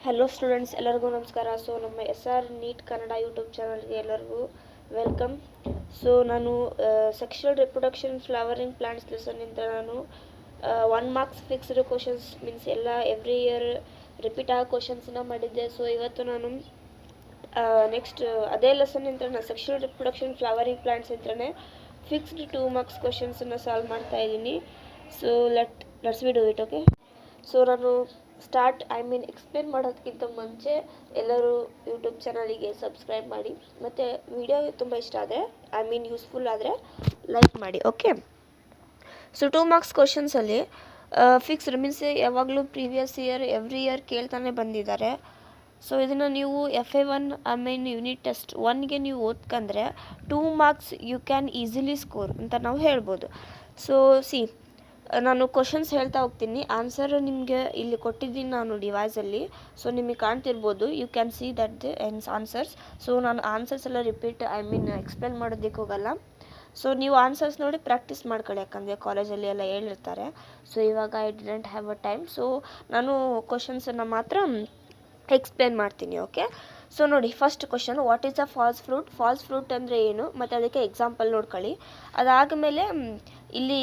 Hello students, ಎಲ್ಲರಿಗೂ ನಮಸ್ಕಾರ. So ನಮ್ಮ SR ನೀಟ್ ಕನ್ನಡ ಯೂಟ್ಯೂಬ್ ಚಾನಲ್ಗೆ ಎಲ್ಲರಿಗೂ ವೆಲ್ಕಮ್. ಸೊ ನಾನು ಸೆಕ್ಷುವಲ್ ರಿಪ್ರೊಡಕ್ಷನ್ ಫ್ಲವರಿಂಗ್ ಪ್ಲಾಂಟ್ಸ್ ಲೆಸನ್ನಿಂದ ನಾನು 1 ಮಾರ್ಕ್ಸ್ ಫಿಕ್ಸ್ಡ್ ಕ್ವಶನ್ಸ್ ಮೀನ್ಸ್ ಎಲ್ಲ ಎವ್ರಿ ಇಯರ್ ರಿಪೀಟ್ ಆಗೋ ಕ್ವಶನ್ಸನ್ನ ಮಾಡಿದ್ದೆ. ಸೊ ಇವತ್ತು ನಾನು ನೆಕ್ಸ್ಟ್ ಅದೇ ಲೆಸನ್ನಿಂದ ನಾನು ಸೆಕ್ಷುವಲ್ ರಿಪ್ರೊಡಕ್ಷನ್ ಫ್ಲವರಿಂಗ್ ಪ್ಲಾಂಟ್ಸ್ ಅಂತಲೇ ಫಿಕ್ಸ್ಡ್ 2 ಮಾರ್ಕ್ಸ್ ಕ್ವಶನ್ಸನ್ನು ಸಾಲ್ವ್ ಮಾಡ್ತಾ ಇದ್ದೀನಿ. So let's we do it. Okay, so ನಾನು ಎಕ್ಸ್ಪ್ಲೇನ್ ಮಾಡೋದಕ್ಕಿಂತ ಮುಂಚೆ ಎಲ್ಲರೂ ಯೂಟ್ಯೂಬ್ ಚಾನಲಿಗೆ ಸಬ್ಸ್ಕ್ರೈಬ್ ಮಾಡಿ, ಮತ್ತು ವಿಡಿಯೋ ತುಂಬ ಇಷ್ಟ ಆದರೆ ಯೂಸ್ಫುಲ್ ಆದರೆ ಲೈಕ್ ಮಾಡಿ. ಓಕೆ, ಸೊ 2 ಮಾರ್ಕ್ಸ್ ಕ್ವಶನ್ಸಲ್ಲಿ ಫಿಕ್ಸ್ಡ್ ಮೀನ್ಸ್ ಯಾವಾಗಲೂ ಪ್ರೀವಿಯಸ್ ಇಯರ್ ಎವ್ರಿ ಇಯರ್ ಕೇಳ್ತಾನೆ ಬಂದಿದ್ದಾರೆ. ಸೊ ಇದನ್ನು ನೀವು FA1 ಯೂನಿಟ್ ಟೆಸ್ಟ್ 1ಗೆ ನೀವು ಓದ್ಕೊಂಡ್ರೆ 2 marks you can easily score ಅಂತ ನಾವು ಹೇಳ್ಬೋದು. ಸೊ ನಾನು ಕ್ವಶನ್ಸ್ ಹೇಳ್ತಾ ಹೋಗ್ತೀನಿ, ಆನ್ಸರ್ ನಿಮಗೆ ಇಲ್ಲಿ ಕೊಟ್ಟಿದ್ದೀನಿ ನಾನು ಡಿವೈಸಲ್ಲಿ. ಸೊ ನಿಮಗೆ ಕಾಣ್ತಿರ್ಬೋದು, you can see that the answers. So ನಾನು ಆನ್ಸರ್ಸ್ ಎಲ್ಲ ರಿಪೀಟ್ ಎಕ್ಸ್ಪ್ಲೇನ್ ಮಾಡೋದಕ್ಕೆ ಹೋಗಲ್ಲ. ಸೊ ನೀವು ಆನ್ಸರ್ಸ್ ನೋಡಿ ಪ್ರಾಕ್ಟೀಸ್ ಮಾಡ್ಕೊಳ್ಳಿ, ಯಾಕಂದರೆ ಕಾಲೇಜಲ್ಲಿ ಎಲ್ಲ ಹೇಳಿರ್ತಾರೆ. ಸೊ ಇವಾಗ I didn't have a time, so ನಾನು ಕ್ವಶನ್ಸನ್ನು ಮಾತ್ರ ಎಕ್ಸ್ಪ್ಲೇನ್ ಮಾಡ್ತೀನಿ. ಓಕೆ, ಸೊ ನೋಡಿ, first question, what is a false fruit? False fruit ಅಂದರೆ ಏನು ಮತ್ತು ಅದಕ್ಕೆ ಎಕ್ಸಾಂಪಲ್ ನೋಡ್ಕೊಳ್ಳಿ. ಅದಾದಮೇಲೆ ಇಲ್ಲಿ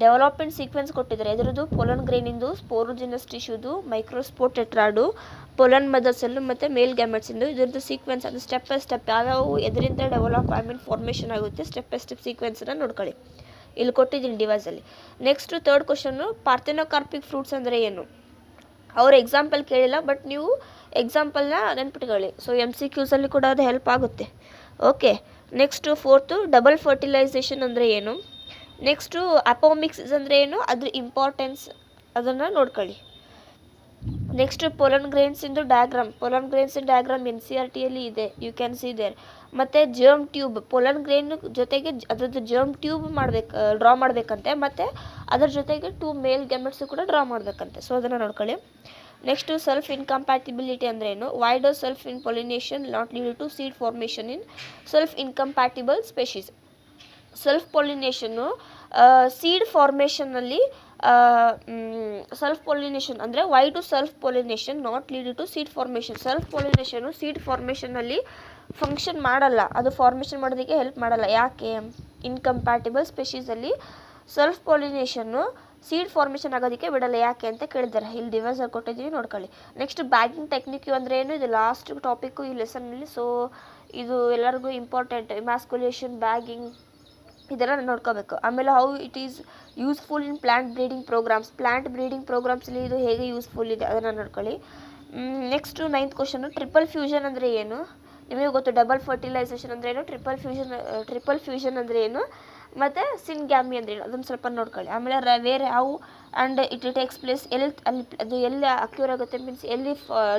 ಡೆವಲಪ್ಮೆಂಟ್ ಸೀಕ್ವೆನ್ಸ್ ಕೊಟ್ಟಿದ್ದಾರೆ. ಇದರದ್ದು ಪೊಲನ್ ಗ್ರೈನಿಂದು, ಸ್ಪೋರೋಜಿನಸ್ ಟಿಶ್ಯೂದು, ಮೈಕ್ರೋಸ್ಪೋರ್ ಟೆಟ್ರಾಡು, ಪೊಲನ್ ಮದರ್ ಸೆಲ್ಲು ಮತ್ತು ಮೇಲ್ ಗ್ಯಾಮೆಟ್ಸಿಂದು ಇದ್ರದ್ದು ಸೀಕ್ವೆನ್ಸ್, ಅದು ಸ್ಟೆಪ್ ಬೈ ಸ್ಟೆಪ್ ಯಾವ್ಯಾವು ಎದರಿಂದ ಫಾರ್ಮೇಷನ್ ಆಗುತ್ತೆ ಸ್ಟೆಪ್ ಬೈ ಸ್ಟೆಪ್ ಸೀಕ್ವೆನ್ಸನ್ನು ನೋಡ್ಕೊಳ್ಳಿ, ಇಲ್ಲಿ ಕೊಟ್ಟಿದ್ದೀನಿ ಡಿವೈಸಲ್ಲಿ. ನೆಕ್ಸ್ಟ್ ಥರ್ಡ್ ಕ್ವಶನ್ನು, ಪಾರ್ಥೆನೋಕಾರ್ಪಿಕ್ ಫ್ರೂಟ್ಸ್ ಅಂದರೆ ಏನು? ಅವ್ರ ಎಕ್ಸಾಂಪಲ್ ಕೇಳಿಲ್ಲ, ಬಟ್ ನೀವು ಎಕ್ಸಾಂಪಲ್ನ ನೆನ್ಪಿಟ್ಕೊಳ್ಳಿ. ಸೊ MCQಸಲ್ಲಿ ಕೂಡ ಅದು ಹೆಲ್ಪ್ ಆಗುತ್ತೆ. Okay, next fourth, double fertilization ಅಂದರೆ ಏನು? ನೆಕ್ಸ್ಟು ಅಪೋಮಿಕ್ಸ್ ಅಂದರೆ ಏನು, ಅದ್ರ ಇಂಪಾರ್ಟೆನ್ಸ್ ಅದನ್ನು ನೋಡ್ಕೊಳ್ಳಿ. ನೆಕ್ಸ್ಟು ಪೊಲನ್ ಗ್ರೈನ್ಸಿಂದು ಡಯಾಗ್ರಾಮ್, ಪೊಲನ್ ಗ್ರೈನ್ಸಿನ ಡಯಾಗ್ರಾಮ್ NCERTಯಲ್ಲಿ ಇದೆ, ಯು ಕ್ಯಾನ್ ಸಿ ದೇರ್. ಮತ್ತು ಜರ್ಮ್ ಟ್ಯೂಬ್, ಪೊಲನ್ ಗ್ರೈನ್ ಜೊತೆಗೆ ಅದರದ್ದು ಜರ್ಮ್ ಟ್ಯೂಬ್ ಡ್ರಾ ಮಾಡಬೇಕಂತೆ, ಮತ್ತು ಅದರ ಜೊತೆಗೆ 2 ಮೇಲ್ ಗ್ಯಾಮೆಟ್ಸು ಕೂಡ ಡ್ರಾ ಮಾಡಬೇಕಂತೆ. ಸೊ ಅದನ್ನು ನೋಡ್ಕೊಳ್ಳಿ. ನೆಕ್ಸ್ಟು ಸೆಲ್ಫ್ ಇನ್ಕಂಪ್ಯಾಟಿಬಿಲಿಟಿ ಅಂದರೆ ಏನು? Why does self in pollination not lead to seed formation in self incompatible species? Self ಪೊಲಿನೇಷನ್ನು ಸೀಡ್ ಫಾರ್ಮೇಷನ್ನಲ್ಲಿ ಸೆಲ್ಫ್ ಪೊಲಿನೇಷನ್ ಅಂದರೆ why do self pollination not lead to seed formation? Self ಪೊಲಿನೇಷನ್ನು seed ಫಾರ್ಮೇಷನ್ನಲ್ಲಿ function ಮಾಡಲ್ಲ, ಅದು formation ಮಾಡೋದಕ್ಕೆ help ಮಾಡಲ್ಲ. ಯಾಕೆ? ಇನ್ಕಂಪ್ಯಾಟಿಬಲ್ ಸ್ಪೆಷೀಸಲ್ಲಿ ಸೆಲ್ಫ್ ಪೊಲಿನೇಷನ್ನು ಸೀಡ್ ಫಾರ್ಮೇಷನ್ ಆಗೋದಕ್ಕೆ ಬಿಡಲ್ಲ, ಯಾಕೆ ಅಂತ ಕೇಳಿದ್ದಾರೆ. ಇಲ್ಲಿ ಡಿವೈಸಲ್ಲಿ ಕೊಟ್ಟಿದ್ದೀವಿ, ನೋಡ್ಕೊಳ್ಳಿ. ನೆಕ್ಸ್ಟ್ ಬ್ಯಾಗಿಂಗ್ ಟೆಕ್ನಿಕ್ ಅಂದರೆ ಏನು? ಇದು ಲಾಸ್ಟ್ ಟಾಪಿಕ್ಕು ಈ ಲೆಸನ್ನಲ್ಲಿ. ಸೊ ಇದು ಎಲ್ಲರಿಗೂ ಇಂಪಾರ್ಟೆಂಟ್, ಇಮ್ಯಾಸ್ಕುಲೇಷನ್, ಬ್ಯಾಗಿಂಗ್ ಇದೆಲ್ಲ ನೋಡ್ಕೋಬೇಕು. ಆಮೇಲೆ how it is useful in plant breeding programs, plant breeding ಪ್ರೋಗ್ರಾಮ್ಸಲ್ಲಿ ಇದು ಹೇಗೆ ಯೂಸ್ಫುಲ್ ಇದೆ ಅದನ್ನು ನೋಡ್ಕೊಳ್ಳಿ. Next 9th question, triple fusion ಅಂದರೆ ಏನು? ನಿಮಗೆ ಗೊತ್ತು, ಡಬಲ್ ಫರ್ಟಿಲೈಸೇಷನ್ ಅಂದರೆ ಏನು, ಟ್ರಿಪಲ್ ಫ್ಯೂಷನ್ ಅಂದರೆ ಏನು, ಮತ್ತು ಸಿನ್ಗ್ಯಾಮಿ ಅಂದರೆ ಏನು, ಅದನ್ನು ಸ್ವಲ್ಪ ನೋಡ್ಕೊಳ್ಳಿ. ಆಮೇಲೆ where how and it takes place, ಅದು ಎಲ್ಲಿ ಅಕ್ಯೂರ್ ಆಗುತ್ತೆ ಮೀನ್ಸ್ ಎಲ್ಲಿ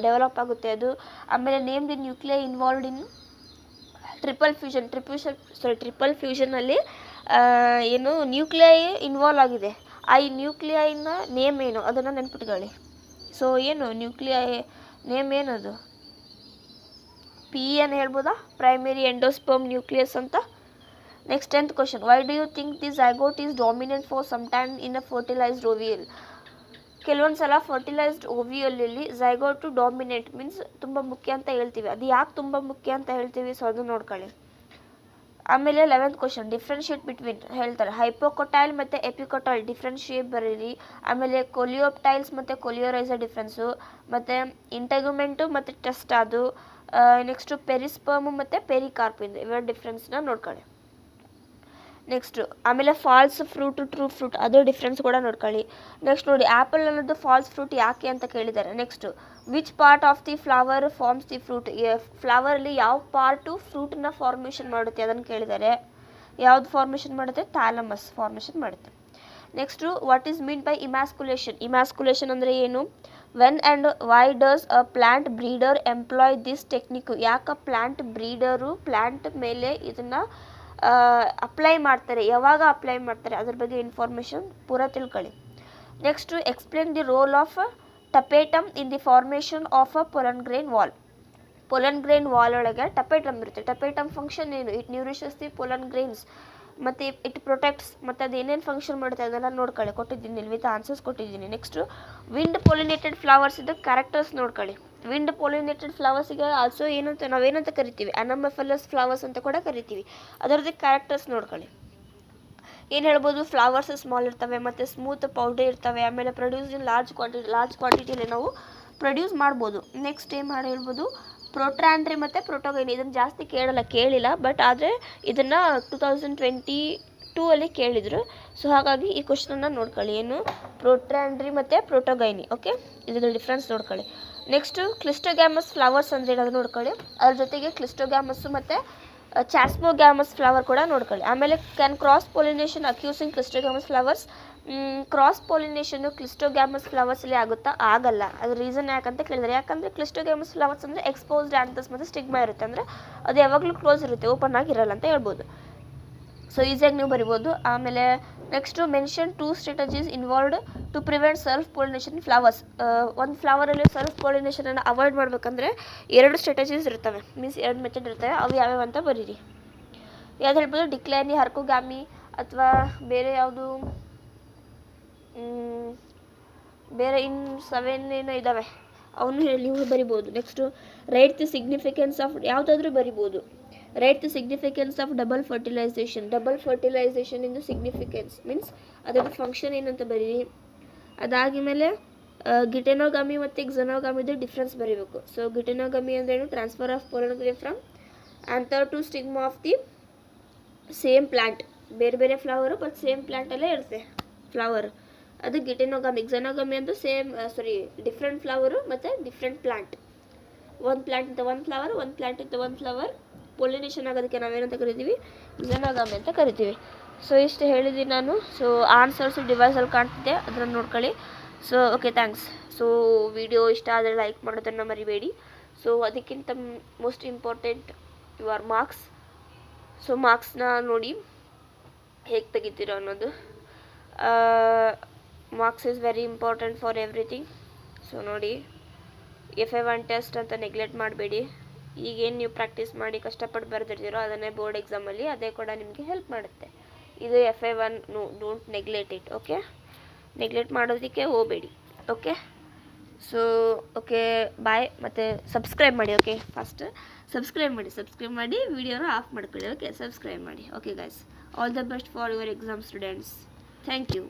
ಡೆವಲಪ್ ಆಗುತ್ತೆ ಅದು. ಆಮೇಲೆ name the nuclei involved in triple ಫ್ಯೂಷನಲ್ಲಿ ಏನು ನ್ಯೂಕ್ಲಿಯೈ ಇನ್ವಾಲ್ವ್ ಆಗಿದೆ, ಆ ನ್ಯೂಕ್ಲಿಯೈನ ನೇಮ್ ಏನು ಅದನ್ನು ನೆನ್ಪಿಟ್ಕೊಳ್ಳಿ. ಸೊ ಏನು ನ್ಯೂಕ್ಲಿಯೈ ನೇಮ್ ಏನದು? PE ಹೇಳ್ಬೋದಾ? ಪ್ರೈಮರಿ ಎಂಡೋಸ್ಪರ್ಮ್ ನ್ಯೂಕ್ಲಿಯಸ್ ಅಂತ. Next 10th question, why do you think the zygote is dominant for some time in a fertilised ovule? ಕೆಲವೊಂದು ಸಲ ಫರ್ಟಿಲೈಸ್ಡ್ ಓವಿಯಲಲ್ಲಿ ಝೈಗೋಟು ಡಾಮಿನೆಂಟ್ ಮೀನ್ಸ್ ತುಂಬ ಮುಖ್ಯ ಅಂತ ಹೇಳ್ತೀವಿ. ಅದು ಯಾಕೆ ತುಂಬ ಮುಖ್ಯ ಅಂತ ಹೇಳ್ತೀವಿ? ಸೊ ಅದು ನೋಡ್ಕೊಳ್ಳಿ. ಆಮೇಲೆ 11th ಕ್ವಶನ್, ಡಿಫ್ರೆನ್ಷಿಯೇಟ್ ಬಿಟ್ವೀನ್ ಹೇಳ್ತಾರೆ. ಹೈಪೋಕೊಟೈಲ್ ಮತ್ತು ಎಪಿಕೊಟೈಲ್ ಡಿಫ್ರೆನ್ಷಿಯೇಟ್ ಬರೀರಿ. ಆಮೇಲೆ ಕೊಲಿಯೋಪ್ಟೈಲ್ಸ್ ಮತ್ತು ಕೊಲಿಯೋರೈಸರ್ ಡಿಫ್ರೆನ್ಸು, ಮತ್ತು ಇಂಟೆಗ್ಯುಮೆಂಟು ಮತ್ತು ಟೆಸ್ಟ್ ಅದು. ನೆಕ್ಸ್ಟು ಪೆರಿಸ್ಪರ್ಮು ಮತ್ತು ಪೆರಿಕಾರ್ಪಿಂದು ಇವೆರಡು ಡಿಫ್ರೆನ್ಸ್ನ ನೋಡ್ಕೊಳ್ಳಿ. ನೆಕ್ಸ್ಟು ಆಮೇಲೆ ಫಾಲ್ಸ್ ಫ್ರೂಟು ಟ್ರೂ ಫ್ರೂಟ್ ಅದು ಡಿಫ್ರೆನ್ಸ್ ಕೂಡ ನೋಡ್ಕೊಳ್ಳಿ. ನೆಕ್ಸ್ಟ್ ನೋಡಿ, ಆ್ಯಪಲ್ ಅನ್ನೋದು ಫಾಲ್ಸ್ ಫ್ರೂಟ್ ಯಾಕೆ ಅಂತ ಕೇಳಿದ್ದಾರೆ. Next which part of the flower forms the fruit? ಫ್ಲವರಲ್ಲಿ ಯಾವ ಪಾರ್ಟು ಫ್ರೂಟನ್ನ ಫಾರ್ಮೇಷನ್ ಮಾಡುತ್ತೆ ಅದನ್ನು ಕೇಳಿದ್ದಾರೆ. ಯಾವ್ದು ಫಾರ್ಮೇಷನ್ ಮಾಡುತ್ತೆ? ಥ್ಯಾಲಮಸ್ ಫಾರ್ಮೇಷನ್ ಮಾಡುತ್ತೆ. Next what is mean by emasculation? Emasculation ಅಂದರೆ ಏನು? When and why does a plant breeder employ this technique? ಯಾಕೆ ಪ್ಲ್ಯಾಂಟ್ ಬ್ರೀಡರು ಪ್ಲ್ಯಾಂಟ್ ಮೇಲೆ ಇದನ್ನು ಅಪ್ಲೈ ಮಾಡ್ತಾರೆ, ಯಾವಾಗ ಅಪ್ಲೈ ಮಾಡ್ತಾರೆ ಅದ್ರ ಬಗ್ಗೆ ಇನ್ಫಾರ್ಮೇಷನ್ ಪೂರ ತಿಳ್ಕೊಳ್ಳಿ. Next explain the role of tapetum in the formation of a pollen grain wall? Pollen grain wall ಒಳಗೆ ಟಪೇಟಮ್ ಇರುತ್ತೆ. ಟಪೇಟಮ್ ಫಂಕ್ಷನ್ ಏನು? It nourishes the pollen grains, ಮತ್ತು ಇಟ್ ಪ್ರೊಟೆಕ್ಟ್ಸ್, ಮತ್ತು ಅದು ಏನೇನು ಫಂಕ್ಷನ್ ಮಾಡುತ್ತೆ ಅದೆಲ್ಲ ನೋಡ್ಕೊಳ್ಳಿ, ಕೊಟ್ಟಿದ್ದೀನಿ ವಿತ್ ಆನ್ಸರ್ಸ್ ಕೊಟ್ಟಿದ್ದೀನಿ. ನೆಕ್ಸ್ಟು ವಿಂಡ್ ಪೊಲಿನೇಟೆಡ್ ಫ್ಲವರ್ಸ್ ಇದು ಕ್ಯಾರೆಕ್ಟರ್ಸ್ ನೋಡ್ಕೊಳ್ಳಿ. ವಿಂಡ್ ಪೊಲಿನೇಟೆಡ್ ಫ್ಲವರ್ಸಿಗೆ ಆಲ್ಸೋ ನಾವೇನಂತ ಕರಿತೀವಿ, ಅನಮಫಲಸ್ ಫ್ಲವರ್ಸ್ ಅಂತ ಕೂಡ ಕರಿತೀವಿ. ಅದರದ್ದು ಕ್ಯಾರೆಕ್ಟರ್ಸ್ ನೋಡ್ಕೊಳ್ಳಿ. ಏನು ಹೇಳ್ಬೋದು, ಫ್ಲವರ್ಸ್ ಸ್ಮಾಲ್ ಇರ್ತವೆ ಮತ್ತು ಸ್ಮೂತ್ ಪೌಡರ್ ಇರ್ತವೆ. ಆಮೇಲೆ ಪ್ರೊಡ್ಯೂಸ್ ಇನ್ ಲಾರ್ಜ್ ಕ್ವಾಂಟಿಟಿಯಲ್ಲಿ ನಾವು ಪ್ರೊಡ್ಯೂಸ್ ಮಾಡ್ಬೋದು. ನೆಕ್ಸ್ಟ್ ಏನು ಮಾಡಿ ಹೇಳ್ಬೋದು, ಪ್ರೋಟ್ರಾಂಡ್ರಿ ಮತ್ತು ಪ್ರೋಟೋಗೈನಿ. ಇದನ್ನು ಜಾಸ್ತಿ ಕೇಳಿಲ್ಲ, ಬಟ್ ಆದರೆ ಇದನ್ನು 2022 ಅಲ್ಲಿ ಕೇಳಿದರು. ಸೊ ಹಾಗಾಗಿ ಈ ಕ್ವಶನನ್ನು ನೋಡ್ಕೊಳ್ಳಿ, ಏನು ಪ್ರೋಟ್ರಾಂಡ್ರಿ ಮತ್ತು ಪ್ರೋಟೋಗೈನಿ. ಓಕೆ, ಇದ್ರ ಡಿಫ್ರೆನ್ಸ್ ನೋಡ್ಕೊಳ್ಳಿ. ನೆಕ್ಸ್ಟು ಕ್ಲಿಸ್ಟೋಗ್ಯಾಮಸ್ ಫ್ಲವರ್ಸ್ ಅಂದರೆ ಏನಾದರೂ ನೋಡ್ಕೊಳ್ಳಿ. ಅದ್ರ ಜೊತೆಗೆ ಕ್ಲಿಸ್ಟೋಗ್ಯಾಮಸ್ಸು ಮತ್ತು ಚಾಸ್ಮೋಗ್ಯಾಮಸ್ ಫ್ಲವರ್ ಕೂಡ ನೋಡ್ಕೊಳ್ಳಿ. ಆಮೇಲೆ can cross pollination occurring cleistogamous flowers. Cross ಪೊಲಿನೇಷನ್ನು ಕ್ಲಿಸ್ಟೋಗ್ಯಾಮಸ್ ಫ್ಲವರ್ಸಲ್ಲಿ ಆಗುತ್ತಾ? ಆಗಲ್ಲ. ಅದು ರೀಸನ್ ಯಾಕಂತ ಕೇಳಿದರೆ, ಯಾಕಂದರೆ ಕ್ಲಿಸ್ಟೋಗ್ಯಾಮಸ್ ಫ್ಲವರ್ಸ್ ಅಂದರೆ ಎಕ್ಸ್ಪೋಸ್ಡ್ ಆ್ಯಂಥಸ್ ಮತ್ತು ಸ್ಟಿಗ್ಮಾ ಇರುತ್ತೆ, ಅಂದರೆ ಅದು ಯಾವಾಗಲೂ ಕ್ಲೋಸ್ ಇರುತ್ತೆ, ಓಪನ್ ಆಗಿರಲ್ಲ ಅಂತ ಹೇಳ್ಬೋದು. ಸೊ ಈಸಿಯಾಗಿ ನೀವು ಬರಿಬೋದು. ಆಮೇಲೆ next mention 2 strategies involved to prevent self pollination flowers. ಒಂದು ಫ್ಲವರಲ್ಲಿ ಸೆಲ್ಫ್ ಪೊಲಿನೇಷನನ್ನು ಅವಾಯ್ಡ್ ಮಾಡಬೇಕಂದ್ರೆ 2 ಸ್ಟ್ರಾಟಜೀಸ್ ಇರ್ತವೆ, ಮೀನ್ಸ್ 2 ಮೆಥಡ್ ಇರ್ತವೆ. ಅವು ಯಾವ್ಯಾವ ಅಂತ ಬರೀರಿ. ಯಾವ್ದು ಹೇಳ್ಬೋದು, ಡಿಕ್ಲೈನಿ, ಹರ್ಕೋಗಾಮಿ, ಅಥವಾ ಬೇರೆ ಯಾವುದು, ಬೇರೆ ಇನ್ನು 7 ಏನೋ ಇದ್ದಾವೆ, ಅವನು ನೀವು ಬರಿಬೋದು. Next write the significance of, ಯಾವುದಾದ್ರೂ ಬರಿಬೋದು. Write the significance of double fertilization. Double fertilization ಇಂದು ಸಿಗ್ನಿಫಿಕೆನ್ಸ್ ಮೀನ್ಸ್ ಅದರ ಫಂಕ್ಷನ್ ಏನಂತ ಬರೀರಿ. ಅದಾಗಿಮೇಲೆ ಗಿಟೆನೋಗಾಮಿ ಮತ್ತು ಎಕ್ಸನೋಗಾಮಿದು ಡಿಫ್ರೆನ್ಸ್ ಬರೀಬೇಕು. ಸೊ ಗಿಟೆನೋಗಾಮಿ ಅಂದ್ರೇನು, transfer of pollen from anther to stigma of the same plant. ಬೇರೆ ಬೇರೆ ಫ್ಲವರು ಬಟ್ ಸೇಮ್ ಪ್ಲಾಂಟಲ್ಲೇ ಇರುತ್ತೆ ಫ್ಲವರ್, ಅದು ಗಿಟೆನೋಗಾಮಿ. ಎಕ್ಸನೋಗಾಮಿ ಅಂದ್ರೆ ಡಿಫ್ರೆಂಟ್ ಫ್ಲವರು ಮತ್ತು ಡಿಫ್ರೆಂಟ್ ಪ್ಲಾಂಟ್. ಒಂದು ಪ್ಲಾಂಟ್ ಇಂದ ಒಂದು ಫ್ಲವರ್, ಒಂದು ಪ್ಲಾಂಟ್ ಇಂದ ಒಂದು ಫ್ಲವರ್ ಪೊಲಿನೇಷನ್ ಆಗೋದಕ್ಕೆ ನಾವೇನಂತ ಕರಿತೀವಿ, ಎಕ್ಸನೋಗಾಮಿ ಅಂತ ಕರಿತೀವಿ. ಸೊ ಇಷ್ಟು ಹೇಳಿದ್ದೀನಿ ನಾನು. ಸೊ ಆನ್ಸರ್ಸು ಡಿವೈಸಲ್ಲಿ ಕಾಣ್ತಿದ್ದೆ, ಅದನ್ನು ನೋಡ್ಕೊಳ್ಳಿ. So okay, thanks. So video ಇಷ್ಟ ಆದರೆ ಲೈಕ್ ಮಾಡೋದನ್ನು ಮರಿಬೇಡಿ. ಸೊ ಅದಕ್ಕಿಂತ most important your marks. So ಮಾರ್ಕ್ಸ್ನ ನೋಡಿ ಹೇಗೆ ತೆಗಿತೀರೋ ಅನ್ನೋದು. Marks is very important for everything. So ನೋಡಿ, FA1 ಟೆಸ್ಟ್ ಅಂತ ನೆಗ್ಲೆಕ್ಟ್ ಮಾಡಬೇಡಿ. ಈಗೇನು ನೀವು ಪ್ರಾಕ್ಟೀಸ್ ಮಾಡಿ ಕಷ್ಟಪಟ್ಟು ಬರೆದಿರ್ತೀರೋ ಅದನ್ನೇ ಬೋರ್ಡ್ ಎಕ್ಸಾಮಲ್ಲಿ ಅದೇ ಕೂಡ ನಿಮಗೆ ಹೆಲ್ಪ್ ಮಾಡುತ್ತೆ. ಇದು FA1, don't neglect it. Okay, neglect ಮಾಡೋದಕ್ಕೆ ಹೋಗಬೇಡಿ. ಓಕೆ, ಸೊ ಓಕೆ, ಬಾಯ್. ಮತ್ತು ಸಬ್ಸ್ಕ್ರೈಬ್ ಮಾಡಿ. ಓಕೆ, ಫಸ್ಟ್ ಸಬ್ಸ್ಕ್ರೈಬ್ ಮಾಡಿ ವಿಡಿಯೋನ ಆಫ್ ಮಾಡ್ಕೊಳ್ಳಿ. ಓಕೆ, ಸಬ್ಸ್ಕ್ರೈಬ್ ಮಾಡಿ. Okay guys, all the best for your exam students. Thank you.